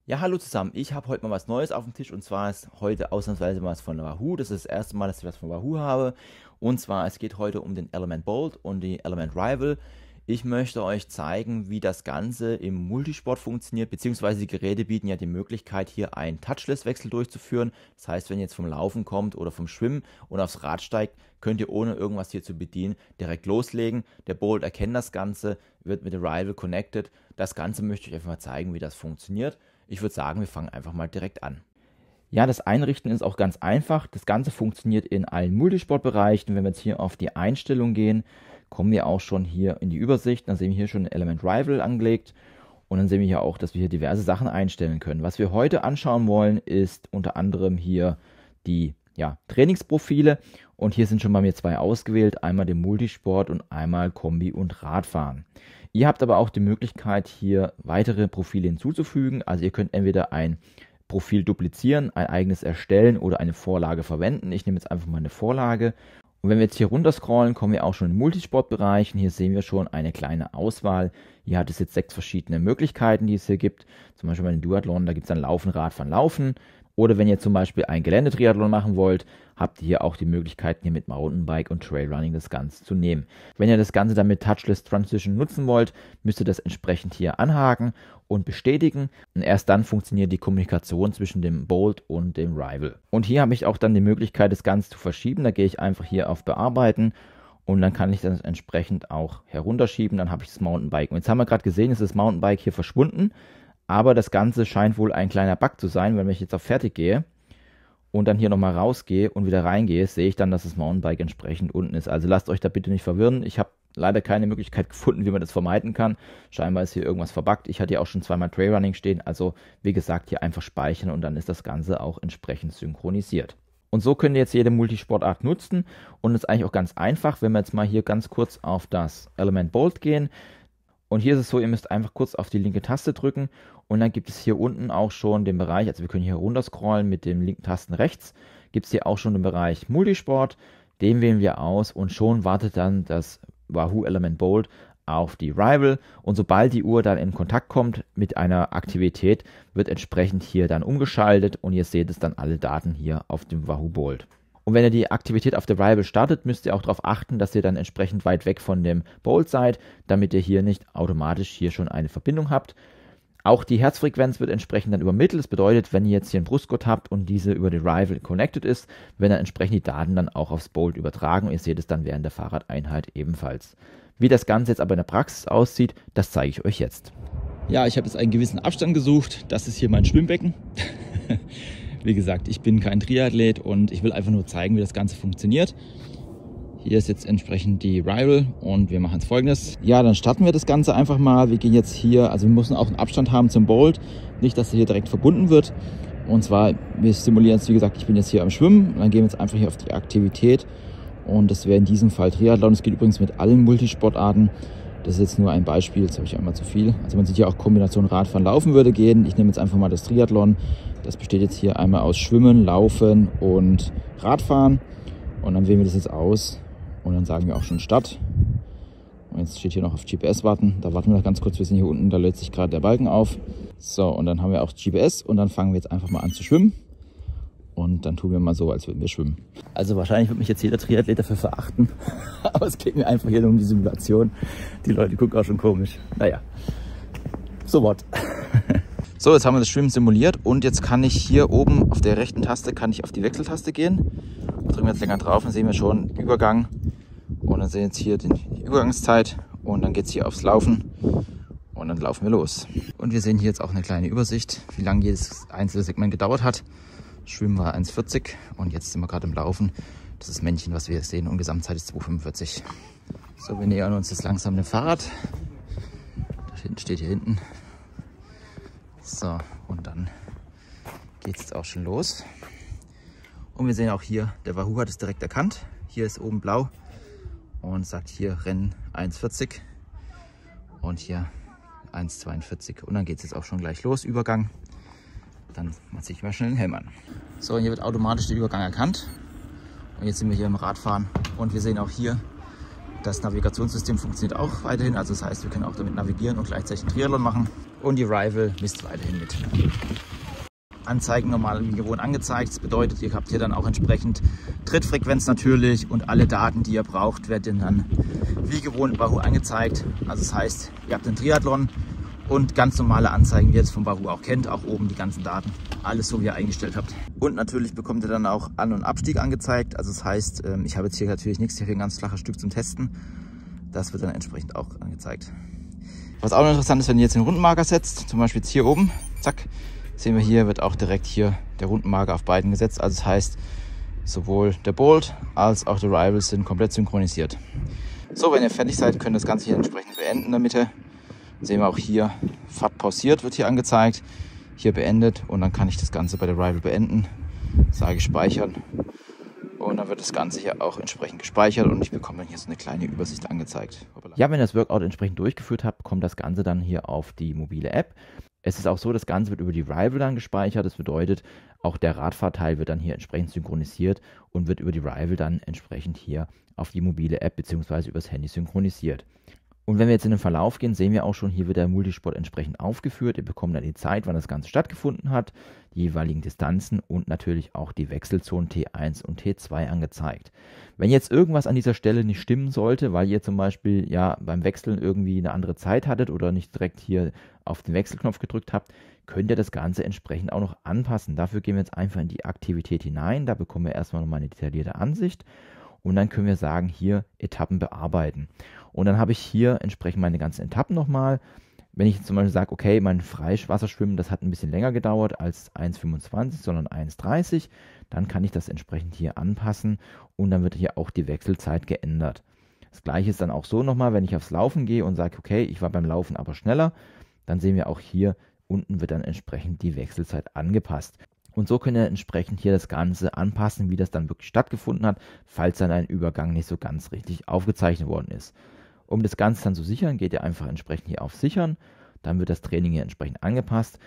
Ja, hallo zusammen. Ich habe heute mal was Neues auf dem Tisch und zwar ist heute ausnahmsweise was von Wahoo. Das ist das erste Mal, dass ich was von Wahoo habe. Und zwar, es geht heute um den Element Bolt und die Element Rival. Ich möchte euch zeigen, wie das Ganze im Multisport funktioniert, beziehungsweise die Geräte bieten ja die Möglichkeit, hier einen Touchless-Wechsel durchzuführen. Das heißt, wenn ihr jetzt vom Laufen kommt oder vom Schwimmen und aufs Rad steigt, könnt ihr ohne irgendwas hier zu bedienen direkt loslegen. Der Bolt erkennt das Ganze, wird mit dem Rival connected. Das Ganze möchte ich euch einfach mal zeigen, wie das funktioniert. Ich würde sagen, wir fangen einfach mal direkt an. Ja, das Einrichten ist auch ganz einfach. Das Ganze funktioniert in allen Multisportbereichen. Wenn wir jetzt hier auf die Einstellung gehen, kommen wir auch schon hier in die Übersicht. Dann sehen wir hier schon Element Rival angelegt. Und dann sehen wir hier auch, dass wir hier diverse Sachen einstellen können. Was wir heute anschauen wollen, ist unter anderem hier die Trainingsprofile. Und hier sind schon bei mir zwei ausgewählt. Einmal den Multisport und einmal Kombi und Radfahren. Ihr habt aber auch die Möglichkeit, hier weitere Profile hinzuzufügen. Also ihr könnt entweder ein Profil duplizieren, ein eigenes erstellen oder eine Vorlage verwenden. Ich nehme jetzt einfach mal eine Vorlage. Und wenn wir jetzt hier runter scrollen, kommen wir auch schon in den Multisportbereich. Und hier sehen wir schon eine kleine Auswahl. Hier hat es jetzt 6 verschiedene Möglichkeiten, die es hier gibt. Zum Beispiel bei den Duathlon, da gibt es dann Laufen, Radfahren, Laufen. Oder wenn ihr zum Beispiel ein Geländetriathlon machen wollt, habt ihr hier auch die Möglichkeit, hier mit Mountainbike und Trailrunning das Ganze zu nehmen. Wenn ihr das Ganze dann mit Touchless Transition nutzen wollt, müsst ihr das entsprechend hier anhaken und bestätigen. Und erst dann funktioniert die Kommunikation zwischen dem Bolt und dem Rival. Und hier habe ich auch dann die Möglichkeit, das Ganze zu verschieben. Da gehe ich einfach hier auf Bearbeiten. Und dann kann ich das entsprechend auch herunterschieben. Dann habe ich das Mountainbike. Und jetzt haben wir gerade gesehen, ist das Mountainbike hier verschwunden. Aber das Ganze scheint wohl ein kleiner Bug zu sein, wenn ich jetzt auf Fertig gehe und dann hier nochmal rausgehe und wieder reingehe, sehe ich dann, dass das Mountainbike entsprechend unten ist. Also lasst euch da bitte nicht verwirren. Ich habe leider keine Möglichkeit gefunden, wie man das vermeiden kann. Scheinbar ist hier irgendwas verbuggt. Ich hatte ja auch schon zweimal Trailrunning stehen. Also wie gesagt, hier einfach speichern und dann ist das Ganze auch entsprechend synchronisiert. Und so könnt ihr jetzt jede Multisportart nutzen und es ist eigentlich auch ganz einfach, wenn wir jetzt mal hier ganz kurz auf das Element Bolt gehen. Und hier ist es so, ihr müsst einfach kurz auf die linke Taste drücken und dann gibt es hier unten auch schon den Bereich, also wir können hier runter scrollen mit den linken Tasten rechts, gibt es hier auch schon den Bereich Multisport, den wählen wir aus und schon wartet dann das Wahoo Element Bolt auf die Rival und sobald die Uhr dann in Kontakt kommt mit einer Aktivität, wird entsprechend hier dann umgeschaltet und ihr seht es dann alle Daten hier auf dem Wahoo Bolt. Und wenn ihr die Aktivität auf der Rival startet, müsst ihr auch darauf achten, dass ihr dann entsprechend weit weg von dem Bolt seid, damit ihr hier nicht automatisch hier schon eine Verbindung habt. Auch die Herzfrequenz wird entsprechend dann übermittelt. Das bedeutet, wenn ihr jetzt hier einen Brustgurt habt und diese über die Rival connected ist, werden dann entsprechend die Daten dann auch aufs Bolt übertragen und ihr seht es dann während der Fahrradeinheit ebenfalls. Wie das Ganze jetzt aber in der Praxis aussieht, das zeige ich euch jetzt. Ja, ich habe jetzt einen gewissen Abstand gesucht. Das ist hier mein Schwimmbecken. Wie gesagt, ich bin kein Triathlet und ich will einfach nur zeigen, wie das Ganze funktioniert. Hier ist jetzt entsprechend die Rival und wir machen jetzt Folgendes. Ja, dann starten wir das Ganze einfach mal. Wir gehen jetzt hier, also wir müssen auch einen Abstand haben zum Bolt. Nicht, dass er hier direkt verbunden wird. Und zwar, wir simulieren es, wie gesagt, ich bin jetzt hier am Schwimmen. Und dann gehen wir jetzt einfach hier auf die Aktivität. Und das wäre in diesem Fall Triathlon. Das geht übrigens mit allen Multisportarten. Das ist jetzt nur ein Beispiel, jetzt habe ich einmal zu viel. Also man sieht ja auch Kombination Radfahren, Laufen würde gehen. Ich nehme jetzt einfach mal das Triathlon. Das besteht jetzt hier einmal aus Schwimmen, Laufen und Radfahren. Und dann wählen wir das jetzt aus und dann sagen wir auch schon Start. Und jetzt steht hier noch auf GPS warten. Da warten wir noch ganz kurz, wir sind hier unten, da lädt sich gerade der Balken auf. So, und dann haben wir auch GPS und dann fangen wir jetzt einfach mal an zu schwimmen. Und dann tun wir mal so, als würden wir schwimmen. Also wahrscheinlich wird mich jetzt jeder Triathlet dafür verachten, aber es geht mir einfach hier nur um die Simulation. Die Leute gucken auch schon komisch. Naja, so what. So, jetzt haben wir das Schwimmen simuliert und jetzt kann ich hier oben auf der rechten Taste kann ich auf die Wechseltaste gehen. Drücken wir jetzt länger drauf, dann sehen wir schon den Übergang und dann sehen wir jetzt hier die Übergangszeit und dann geht es hier aufs Laufen und dann laufen wir los. Und wir sehen hier jetzt auch eine kleine Übersicht, wie lange jedes einzelne Segment gedauert hat. Schwimmen war 1,40 und jetzt sind wir gerade im Laufen. Das ist das Männchen, was wir sehen und Gesamtzeit ist 2,45. So, wir nähern uns jetzt langsam dem Fahrrad. Das hinten steht hier hinten. So, und dann geht es auch schon los. Und wir sehen auch hier, der Wahoo hat es direkt erkannt. Hier ist oben blau und sagt hier Rennen 1,40 und hier 1,42. Und dann geht es jetzt auch schon gleich los, Übergang. Dann mache ich mal schnell den Helm an. So, und hier wird automatisch der Übergang erkannt. Und jetzt sind wir hier im Radfahren und wir sehen auch hier, das Navigationssystem funktioniert auch weiterhin. Also das heißt, wir können auch damit navigieren und gleichzeitig einen Triathlon machen. und die Rival misst weiterhin mit. Anzeigen normal wie gewohnt angezeigt. Das bedeutet, ihr habt hier dann auch entsprechend Trittfrequenz natürlich und alle Daten, die ihr braucht, werden dann wie gewohnt Wahoo angezeigt. Also das heißt, ihr habt den Triathlon und ganz normale Anzeigen, wie ihr es von Wahoo auch kennt, auch oben die ganzen Daten, alles so wie ihr eingestellt habt. Und natürlich bekommt ihr dann auch An- und Abstieg angezeigt. Also das heißt, ich habe jetzt hier natürlich nichts, hier ein ganz flaches Stück zum Testen. Das wird dann entsprechend auch angezeigt. Was auch noch interessant ist, wenn ihr jetzt den Rundenmarker setzt, zum Beispiel jetzt hier oben, zack, sehen wir hier, wird auch direkt hier der Rundenmarker auf beiden gesetzt. Also das heißt, sowohl der Bolt als auch der Rival sind komplett synchronisiert. So, wenn ihr fertig seid, könnt ihr das Ganze hier entsprechend beenden in der Mitte. Sehen wir auch hier, Fahrt pausiert wird hier angezeigt, hier beendet und dann kann ich das Ganze bei der Rival beenden, sage speichern und dann wird das Ganze hier auch entsprechend gespeichert und ich bekomme dann hier so eine kleine Übersicht angezeigt. Ja, wenn ihr das Workout entsprechend durchgeführt habt, kommt das Ganze dann hier auf die mobile App. Es ist auch so, das Ganze wird über die Rival dann gespeichert. Das bedeutet, auch der Radfahrteil wird dann hier entsprechend synchronisiert und wird über die Rival dann entsprechend hier auf die mobile App bzw. übers Handy synchronisiert. Und wenn wir jetzt in den Verlauf gehen, sehen wir auch schon, hier wird der Multisport entsprechend aufgeführt. Ihr bekommt dann die Zeit, wann das Ganze stattgefunden hat, die jeweiligen Distanzen und natürlich auch die Wechselzonen T1 und T2 angezeigt. Wenn jetzt irgendwas an dieser Stelle nicht stimmen sollte, weil ihr zum Beispiel ja beim Wechseln irgendwie eine andere Zeit hattet oder nicht direkt hier auf den Wechselknopf gedrückt habt, könnt ihr das Ganze entsprechend auch noch anpassen. Dafür gehen wir jetzt einfach in die Aktivität hinein. Da bekommen wir erstmal nochmal eine detaillierte Ansicht. Und dann können wir sagen, hier Etappen bearbeiten. Und dann habe ich hier entsprechend meine ganzen Etappen nochmal. Wenn ich jetzt zum Beispiel sage, okay, mein Freiwasserschwimmen, das hat ein bisschen länger gedauert als 1,25, sondern 1,30, dann kann ich das entsprechend hier anpassen und dann wird hier auch die Wechselzeit geändert. Das gleiche ist dann auch so nochmal, wenn ich aufs Laufen gehe und sage, okay, ich war beim Laufen aber schneller, dann sehen wir auch hier, unten wird dann entsprechend die Wechselzeit angepasst. Und so könnt ihr entsprechend hier das Ganze anpassen, wie das dann wirklich stattgefunden hat, falls dann ein Übergang nicht so ganz richtig aufgezeichnet worden ist. Um das Ganze dann zu sichern, geht ihr einfach entsprechend hier auf Sichern, dann wird das Training hier entsprechend angepasst.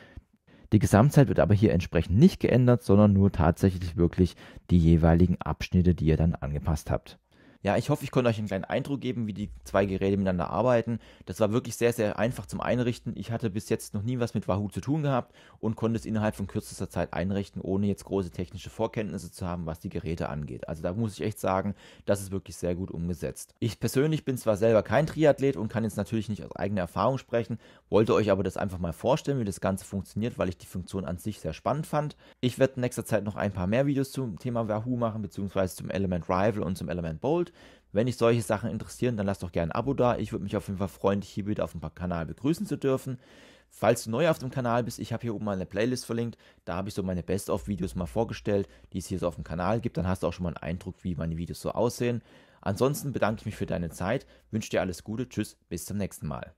Die Gesamtzeit wird aber hier entsprechend nicht geändert, sondern nur tatsächlich wirklich die jeweiligen Abschnitte, die ihr dann angepasst habt. Ja, ich hoffe, ich konnte euch einen kleinen Eindruck geben, wie die zwei Geräte miteinander arbeiten. Das war wirklich sehr, sehr einfach zum Einrichten. Ich hatte bis jetzt noch nie was mit Wahoo zu tun gehabt und konnte es innerhalb von kürzester Zeit einrichten, ohne jetzt große technische Vorkenntnisse zu haben, was die Geräte angeht. Also da muss ich echt sagen, das ist wirklich sehr gut umgesetzt. Ich persönlich bin zwar selber kein Triathlet und kann jetzt natürlich nicht aus eigener Erfahrung sprechen, wollte euch aber das einfach mal vorstellen, wie das Ganze funktioniert, weil ich die Funktion an sich sehr spannend fand. Ich werde in nächster Zeit noch ein paar mehr Videos zum Thema Wahoo machen, beziehungsweise zum Element Rival und zum Element Bolt. Wenn dich solche Sachen interessieren, dann lass doch gerne ein Abo da. Ich würde mich auf jeden Fall freuen, dich hier wieder auf dem Kanal begrüßen zu dürfen. Falls du neu auf dem Kanal bist, ich habe hier oben mal eine Playlist verlinkt. Da habe ich so meine Best-of-Videos mal vorgestellt, die es hier so auf dem Kanal gibt. Dann hast du auch schon mal einen Eindruck, wie meine Videos so aussehen. Ansonsten bedanke ich mich für deine Zeit, wünsche dir alles Gute, tschüss, bis zum nächsten Mal.